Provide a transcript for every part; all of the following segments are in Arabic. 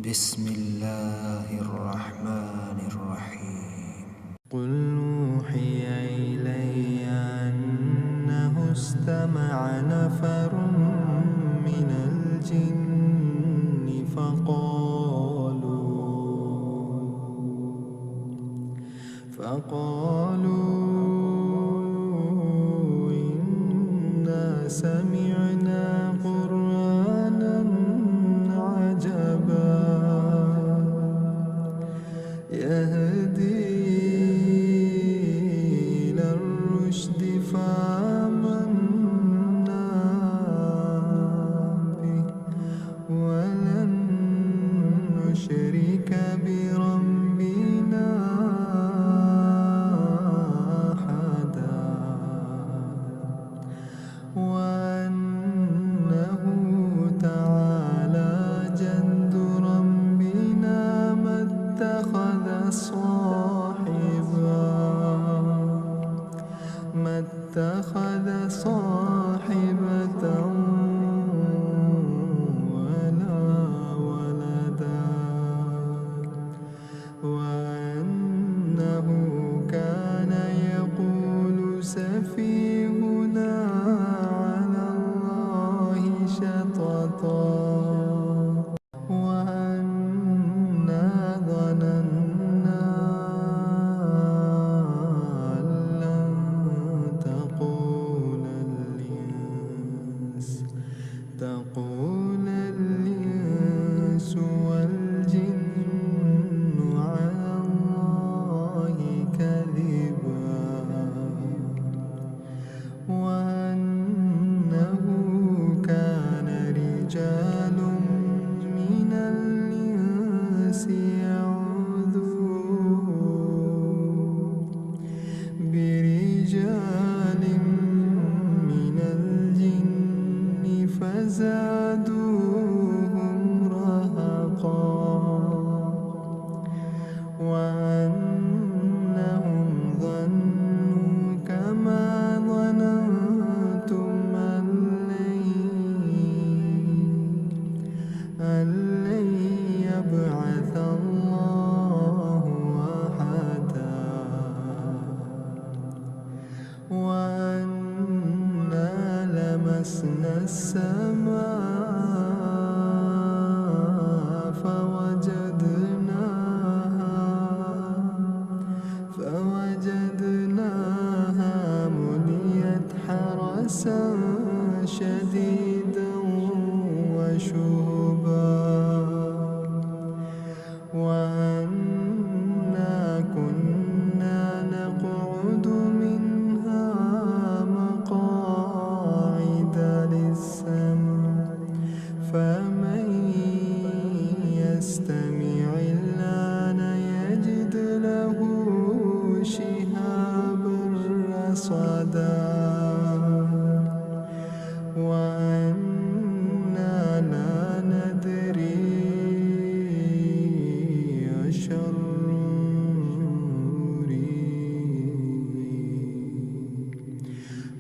بسم الله الرحمن الرحيم. قل أوحي إلي أنه استمع نفر من الجن فقالوا إنا سمعنا قرآنا عجبا يهدي إلى الرشد فآمنا به ولن نشرك بربنا أحدا وأنه تعالى جد ربنا ما اتخذ صاحبة ولا ولدا وأنه كان يقول سفيهنا على الله شططا وأنا ظننا أن لن تقول الإنس والجن على الله كذبا وأنه كان رجال من الإنس يعوذون برجال من الجن فزادوهم رهقا وأنهم ظنوا كما ظننتم أن لن يبعث الله أحدا وأنا لمسنا السماء فوجدناها مليت حرسا شديدا وشهبا وأنا كنا نقعد منها مقاعد للسمع فمن يستمع الآن يجد له شهابا رصدا وأنا لا ندري أشر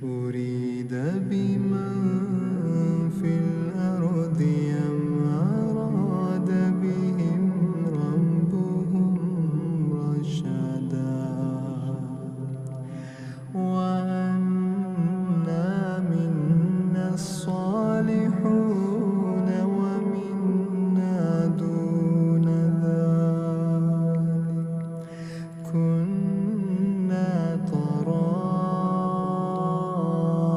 أريد بمن في الأرض أم أراد بهم ربهم رشدا وأنا منا الصالحون ومنا دون ذلك كنا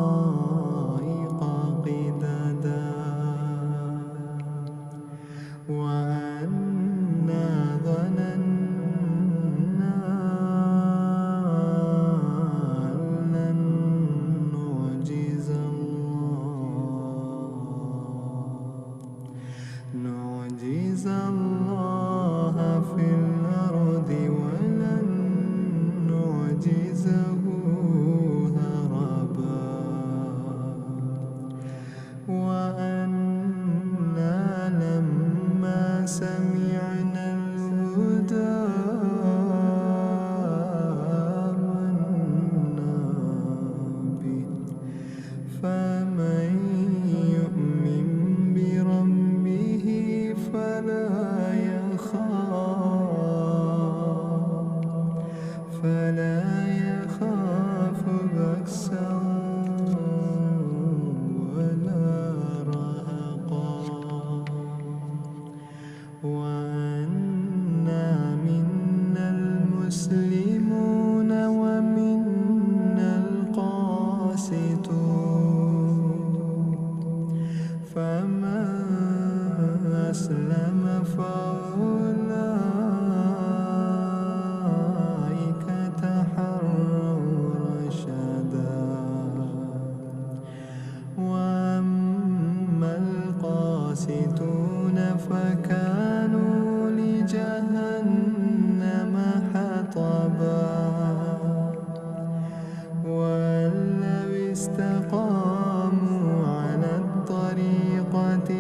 طرائق قددا وأنا ظننا أن لن نعجز الله في الأرض ولن نعجزه هربا وأنا لما سمعنا الهدى آمنا به فمن يؤمن بربه فلا يخاف بأسا ولا رهقا وأنا منا المسلمون ومنا القاسطون فمن أسلم فأولئك تحروا رشدا وأما القاسطون فكانوا لجهنم حطبا وأن لو استقاموا على الطريقة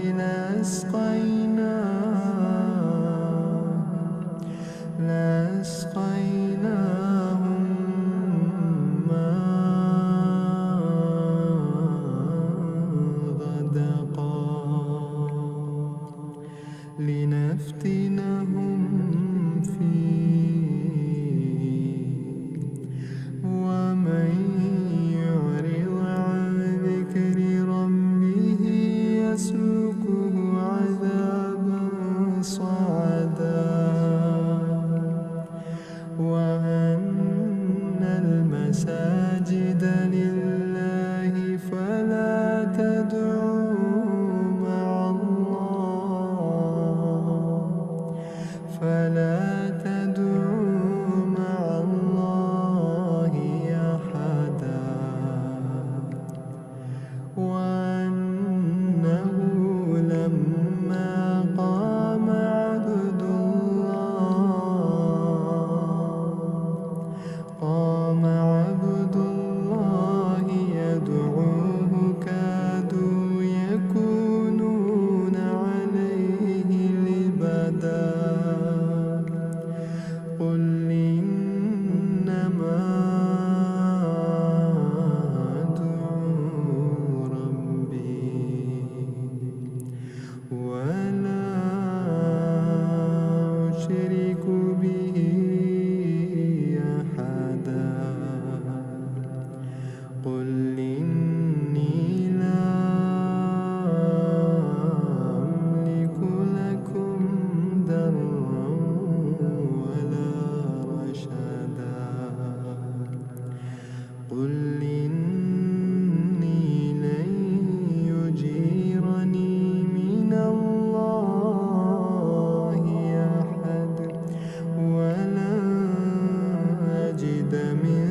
لأسقيناهم ماء غدقا لنفتنهم فيه ومن يعرض عن ذكر ربه يسلكه عذابا صعدا وأن المساجد لله فلا تدعوا مع الله أحدا وأنه لما قام عبد الله يدعوه كادوا يكونون عليه لبدا قل إنما أدعو ربي ولا أشرك به أحدا قل إني لا أملك لكم ضرا ولا رشدا قل إني لن يجيرني من الله أحد ولن أجد من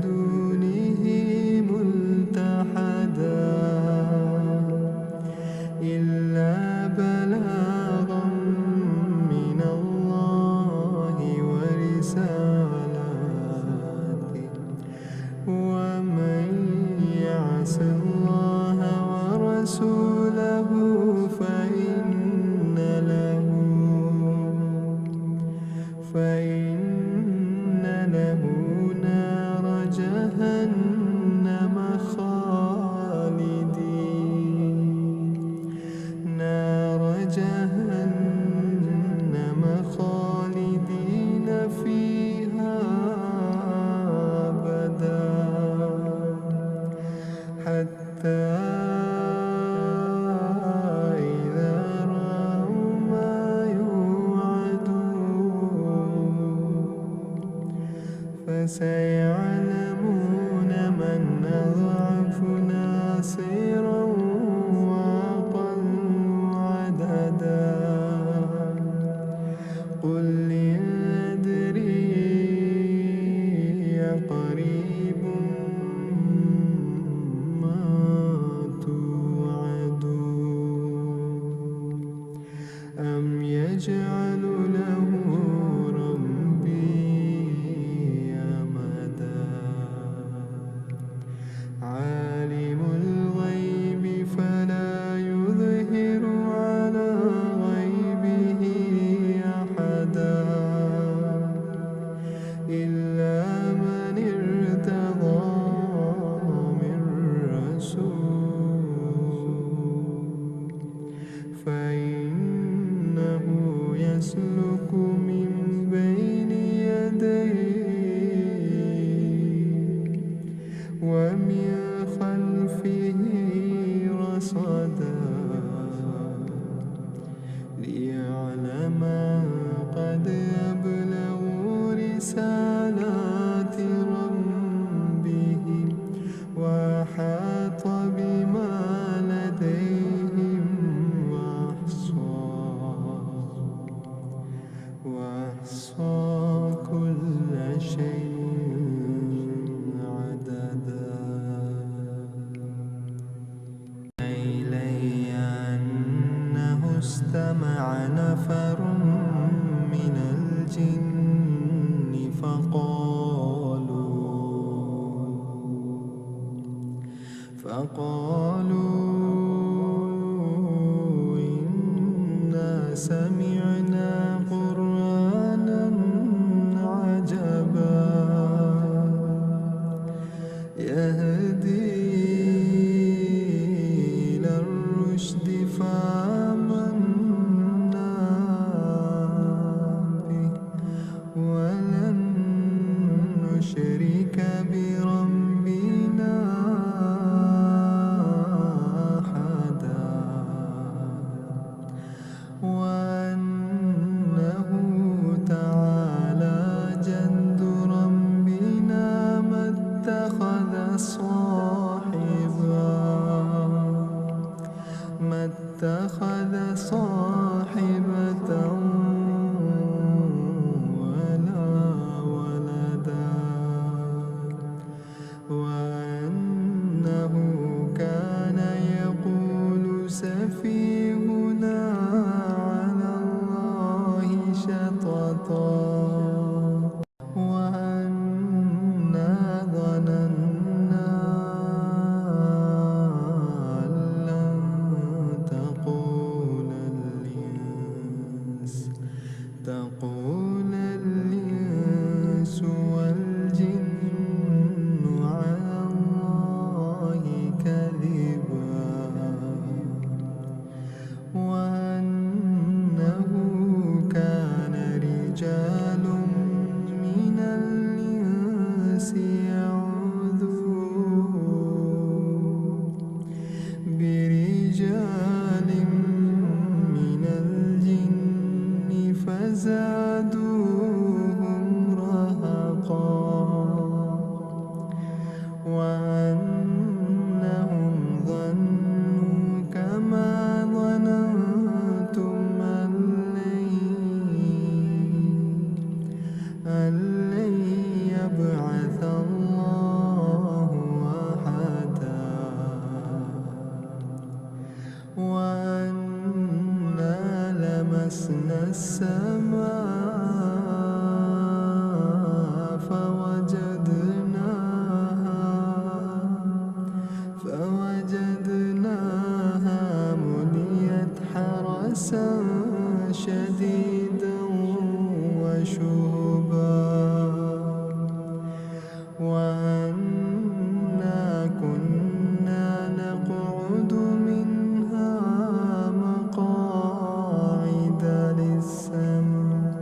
دونه ملتحدا إلا بلاغا من الله ورسالاته ومن يعص الله ورسوله فإن له نار جهنم خالدين فيها أبدا حتى إذا رأوا ما يوعدون فسيعلمون من أضعف ناصرا وأقل عددا قل أدري قريب ما توعدون أم يجعل له ربي أمدا عالم الغيب فلا يظهر على غيبه أحدا إلا من ارتضى من رسول فإنه يسلك من بين يديه ومن خلفه رصدا ليعلم قد أبلغوا رسالات ربهم وأحاط بما لديهم وأحصى كل شيء عددا. إلي أنه استمع نفر من الجن فقالوا إنا سمعنا قرآنا عجبا يهدي إلى الرشد فآمنا به ولن نشرك بربنا أحدا وأنه تعالى جد ربنا ما اتخذ صاحبة ولا ولدا وأنه كان يقول سفيهنا على الله شططا وأنا ظننا أن لن تقول الإنس والجن على الله كذبا وأنه كان رجال من الإنس يعوذون برجال من الجن فزادوهم رهقا وأنهم ظنوا كما ظننتم أن لن يبعث الله أحدا وأنا لمسنا السماء فوجدناها مليت حرسا شديدا وشهبا وأنا كنا نقعد منها مقاعد للسمع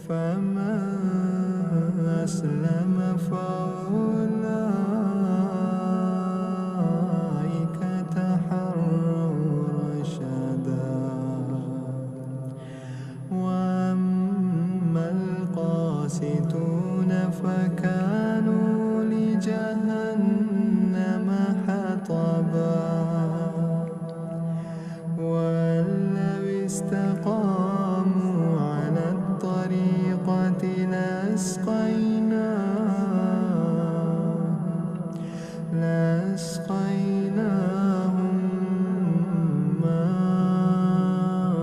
فمن أسلم فأولئك تحروا رشدا وأما القاسطون فكانوا لجهنم حطبا وأن لو استقاموا على الطريقة لأسقيناهم ماء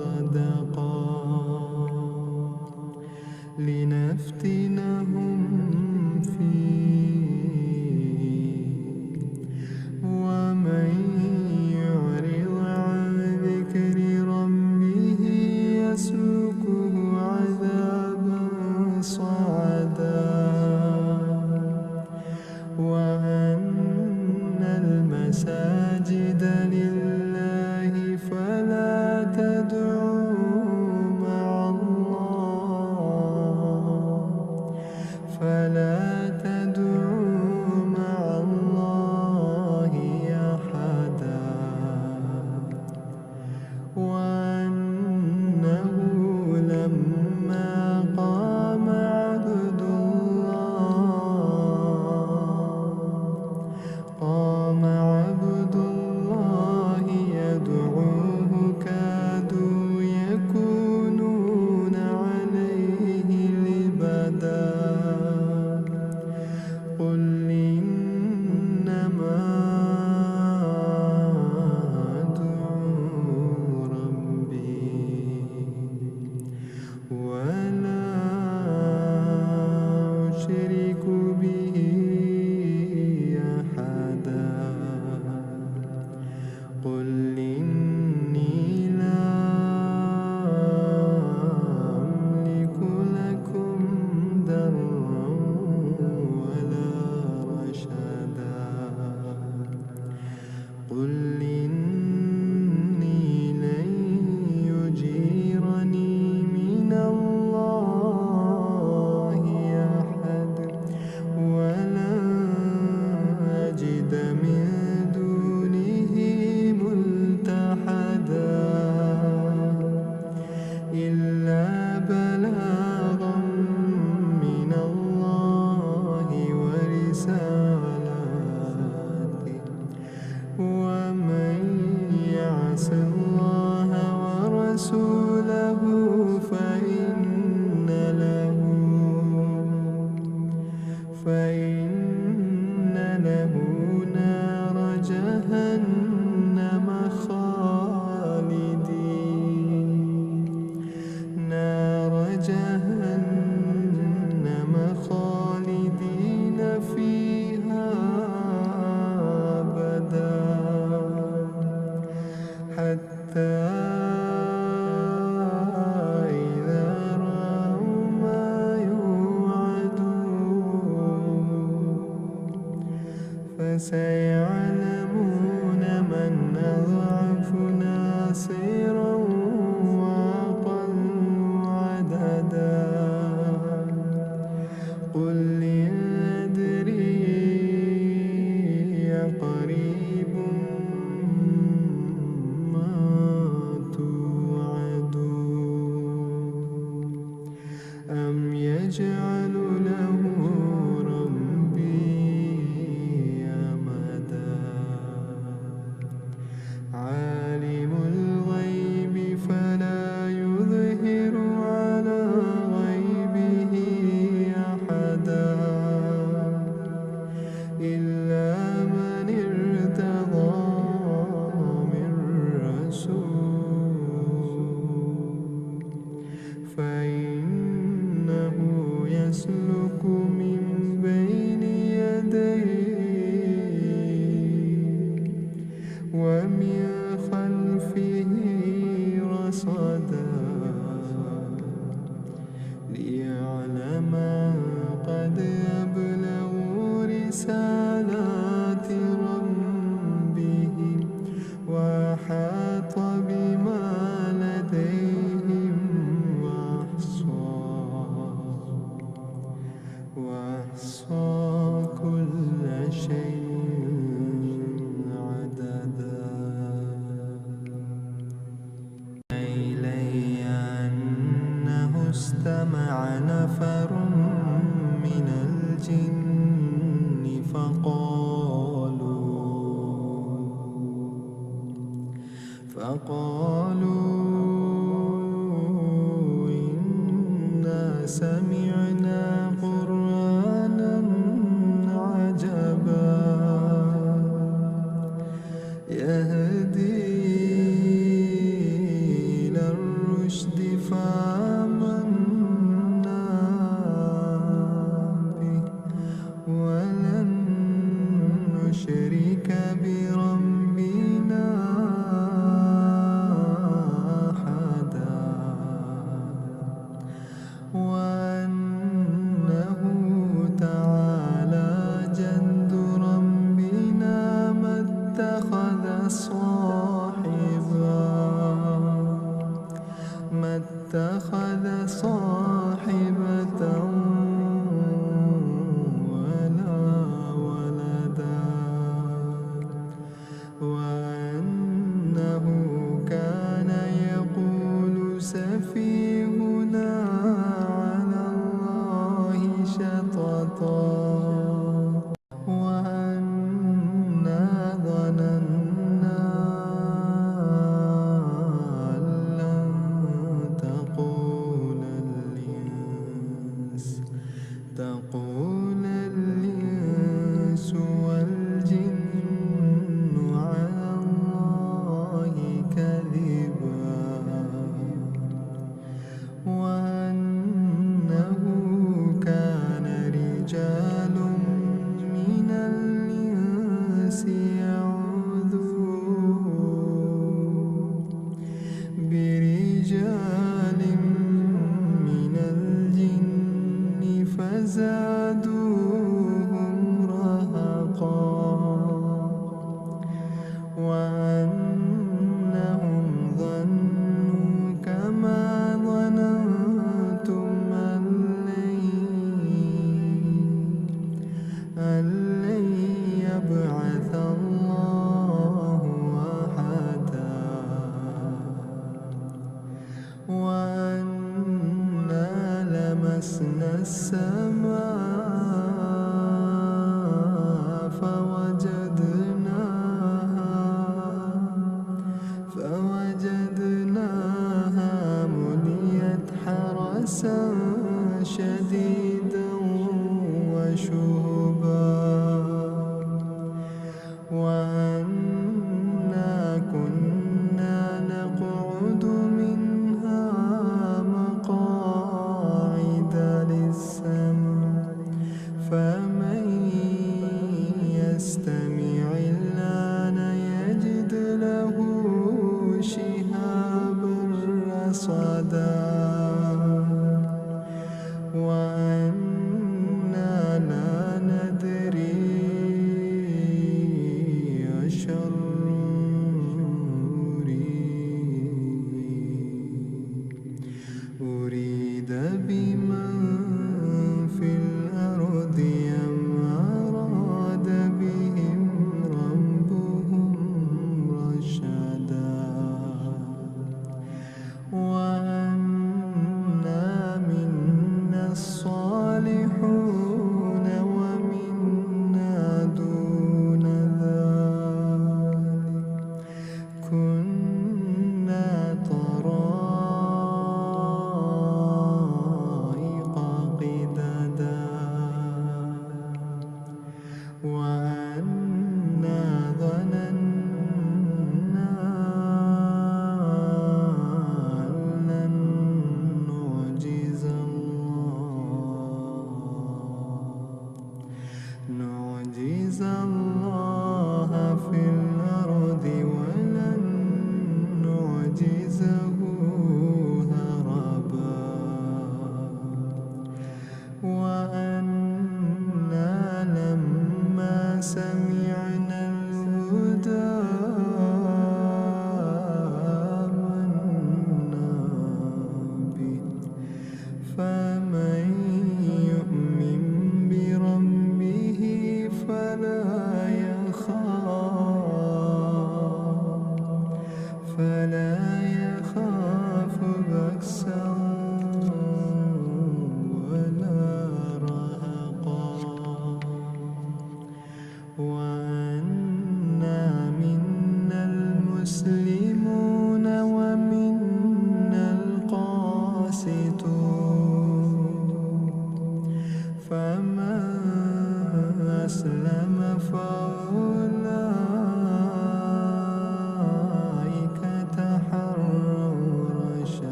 غدقا لنفتنهم فيه ومن يعرض عن ذكر ربه يسلكه عذابا صعدا وأن المساجد لله فلا تدعوا مع الله أحدا وأنه لما قام عبد الله يدعوه كادوا يكونون عليه لبدا قل إنما أدعو ربي ولا أشرك به أحدا قل إني لا أملك لكم ضرا ولا رشدا قل إني لن يجيرني من الله أحد ولن أجد من دونه ملتحدا إلا بلاغا من الله ورسالاته ومن يعص الله ورسوله فإن له نار جهنم خالدين فيها أبدا حتى إذا رأوا ما يوعدون فسيعلمون من أضعف ناصرا وأقل عددا قل أدري قريب ما توعدون أم يجعل له ربي أمدا عالم الغيب فلا يظهر على غيبه أحدا إلا من ارتضى من رسول فإنه يسلك من بين يديه ومن خلفه رصدا ليعلم قد أبلغوا رسالات ربهم وأحاط بما لديهم استمع نفر من الجن فقالوا إنا سمعنا قرآنا عجبا يهدي إلى الرشد فآمنا به ولن نشرك بربنا أحدا وأنه تعالى جد ربنا ما اتخذ صاحبة ولا ولدا وأنه كان يقول سفيهنا على الله شططا وأنا ظننا أن لن تقول الإنس والجن على الله كذبا وأنه كان رجال من الإنس يعوذون برجال من الجن فزادوهم رهقا وأنهم ظنوا كما ظننتم أن لن يبعث الله أحدا وأنا لمسنا السماء فوجدناها مليت حرسا شديدا وشهبا وأنا كنا نقعد منها مقاعد للسمع فمن يستمع الآن يجد له شهابا رصدا وأنا لا ندري أشر أريد بمن في الأرض أم أراد بهم ربهم رشدا وأنا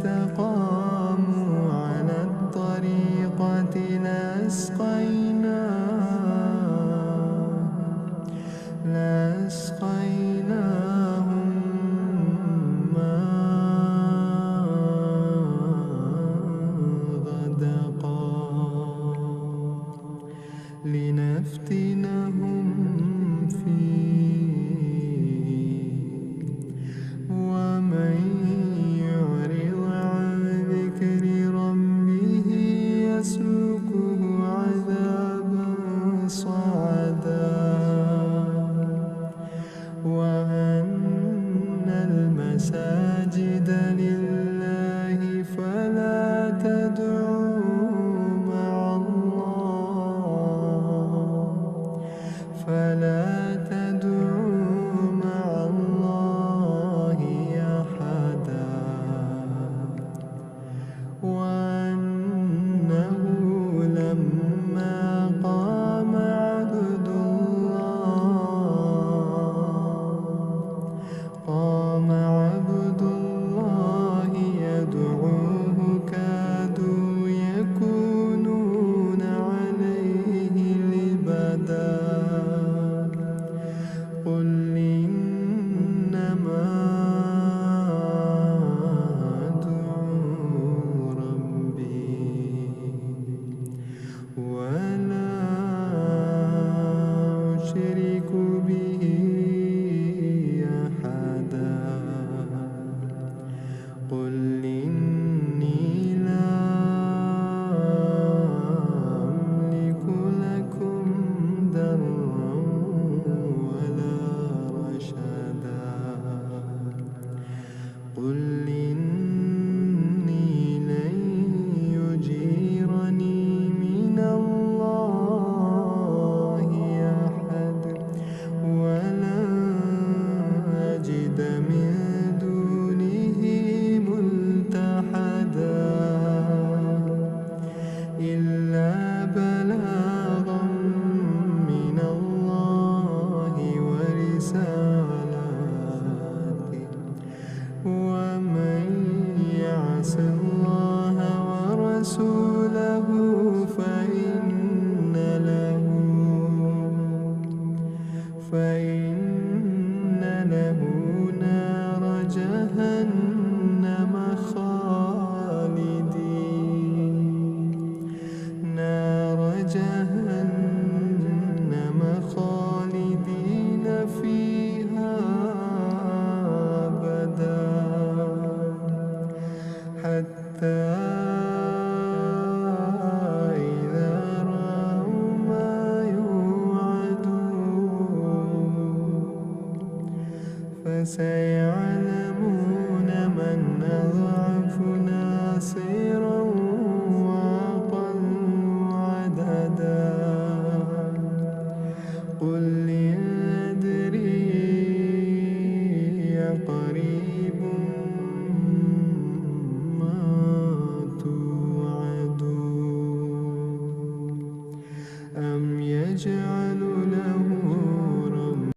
استقاموا على الطريقة لأسقيناهم ماء غدقا لنفتنهم فيه ومن يعرض عن ذكر ربه يسلكه عذابا صعدا وأن المساجد لله فلا تدعوا مع الله أحدا وأنه لما قام عبد الله يدعوه كادوا يكونون عليه لبدا قل إنما أدعو ربي ولا أشرك به أحدا قل إني لا أملك لكم ضرا ولا رشدا قل إني لن يجيرني من الله أحد ولن أجد من دونه ملتحدا إلا بلاغا من الله ورسالاته ومن يعص الله ورسوله فإن له نار جهنم خالدين فيها أبدا حتى إذا رأوا ما يوعدون فسيعلمون